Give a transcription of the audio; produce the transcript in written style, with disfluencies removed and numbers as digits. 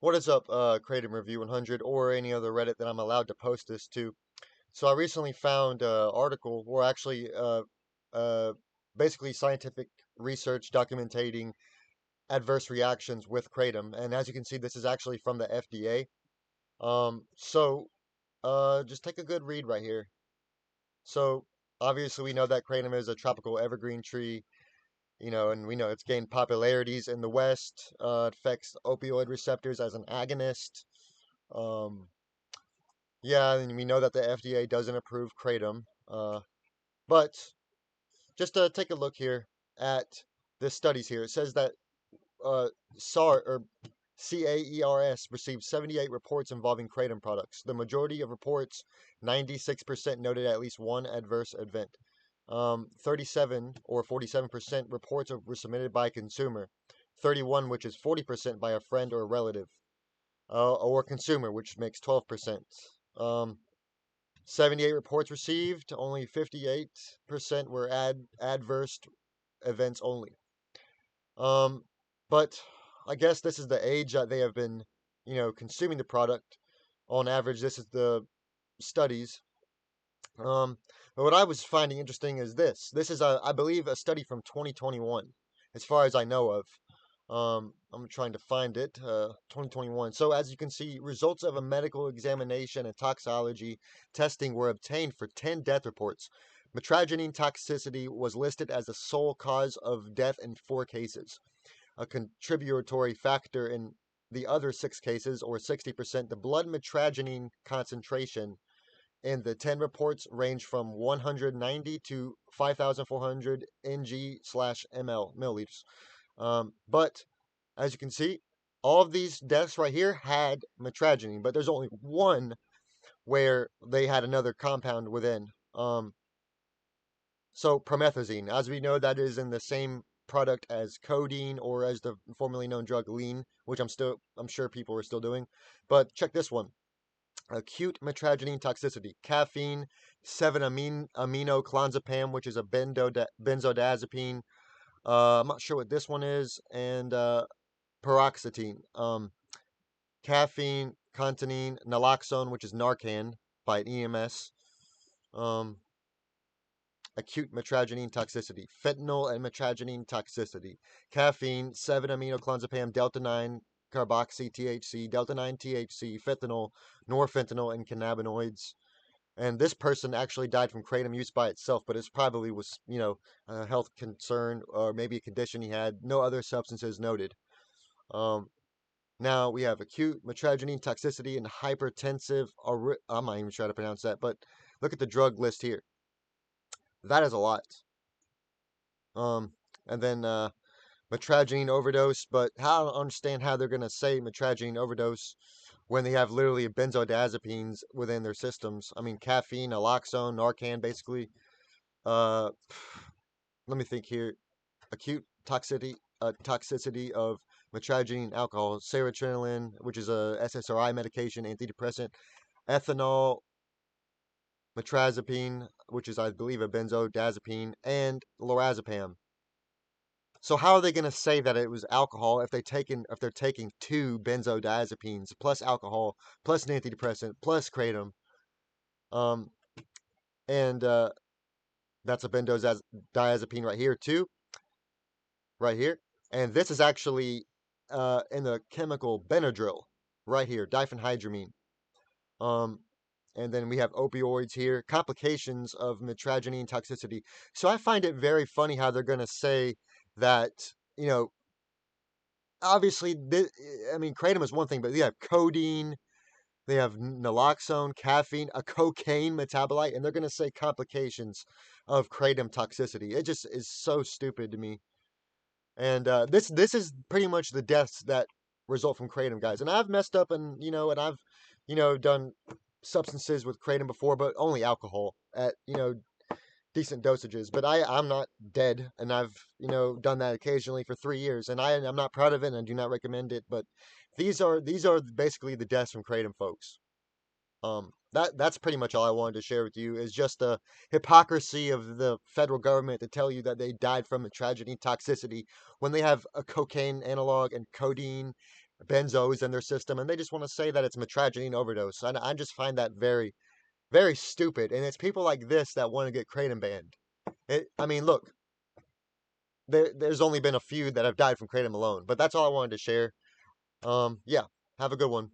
What is up, Kratom Review 100 or any other Reddit that I'm allowed to post this to? So I recently found an article, or actually, uh, basically scientific research documenting adverse reactions with Kratom, and as you can see, this is actually from the FDA. Just take a good read right here. So obviously, we know that Kratom is a tropical evergreen tree, and we know it's gained popularities in the West. It affects opioid receptors as an agonist. Um, Yeah, and we know that the FDA doesn't approve kratom. But just to take a look here at the studies here, it says that SAR or CAERS received 78 reports involving kratom products. The majority of reports, 96%, noted at least one adverse event. 37 or 47% reports were submitted by a consumer. 31, which is 40%, by a friend or a relative, or consumer, which makes 12%. 78 reports received, only 58% were adverse events only. Um, but I guess this is the age that they have been, consuming the product. On average, this is the studies. Um, but what I was finding interesting is this. This is, I believe, a study from 2021, as far as I know of. I'm trying to find it. 2021. So as you can see, results of a medical examination and toxicology testing were obtained for 10 death reports. Metragenine toxicity was listed as the sole cause of death in 4 cases. A contributory factor in the other 6 cases, or 60%, the blood metragenine concentration in the 10 reports range from 190 to 5,400 ng/ml milliliters. But as you can see, all of these deaths right here had metragenine, but there's only one where they had another compound within. So promethazine, as we know, that is in the same product as codeine, or as the formerly known drug lean, which I'm sure people are still doing. But check this one. Acute metragenine toxicity. Caffeine, 7-aminoclonazepam, which is a benzodiazepine. I'm not sure what this one is, and paroxetine. Caffeine, contanine, naloxone, which is Narcan by an EMS. Um, Acute metragenine toxicity. Fentanyl and metragenine toxicity. Caffeine, 7-aminoclonazepam, delta 9 carboxy THC, delta 9 THC, fentanyl, norfentanyl, and cannabinoids. And this person actually died from kratom use by itself, but it probably was, a health concern or maybe a condition he had. No other substances noted. Um, Now we have acute metragenine toxicity and hypertensive. I'm not even trying to pronounce that, but look at the drug list here. That is a lot. And then metragenine overdose. But how I don't understand how they're gonna say metragenine overdose when they have literally benzodiazepines within their systems. I mean, caffeine, naloxone, Narcan, basically. Uh, Let me think here. Acute toxicity of metragenine alcohol, sertraline, which is a SSRI medication, antidepressant, ethanol, metrazapine, which is, I believe, a benzodiazepine, and lorazepam. So how are they going to say that it was alcohol if they're taking 2 benzodiazepines plus alcohol plus an antidepressant plus kratom? Um, and That's a benzodiazepine right here too, right here. And this is actually in the chemical Benadryl right here, diphenhydramine. Um, and then we have opioids here, complications of metragenine toxicity. So I find it very funny how they're going to say that, you know, obviously, I mean, kratom is one thing, but they have codeine, they have naloxone, caffeine, a cocaine metabolite, and they're going to say complications of kratom toxicity. It just is so stupid to me. And this is pretty much the deaths that result from kratom, guys. And I've messed up, and I've done substances with kratom before, but only alcohol at decent dosages. But I'm not dead, and I've done that occasionally for 3 years, and I'm not proud of it, and I do not recommend it. But these are basically the deaths from kratom, folks. That's pretty much all I wanted to share with you, is just the hypocrisy of the federal government to tell you that they died from a tragedy toxicity when they have a cocaine analog and codeine benzos in their system, and they just want to say that it's metragine overdose. And I just find that very, very stupid. And it's people like this that want to get kratom banned. I mean, look, there's only been a few that have died from kratom alone, but that's all I wanted to share. Yeah, have a good one.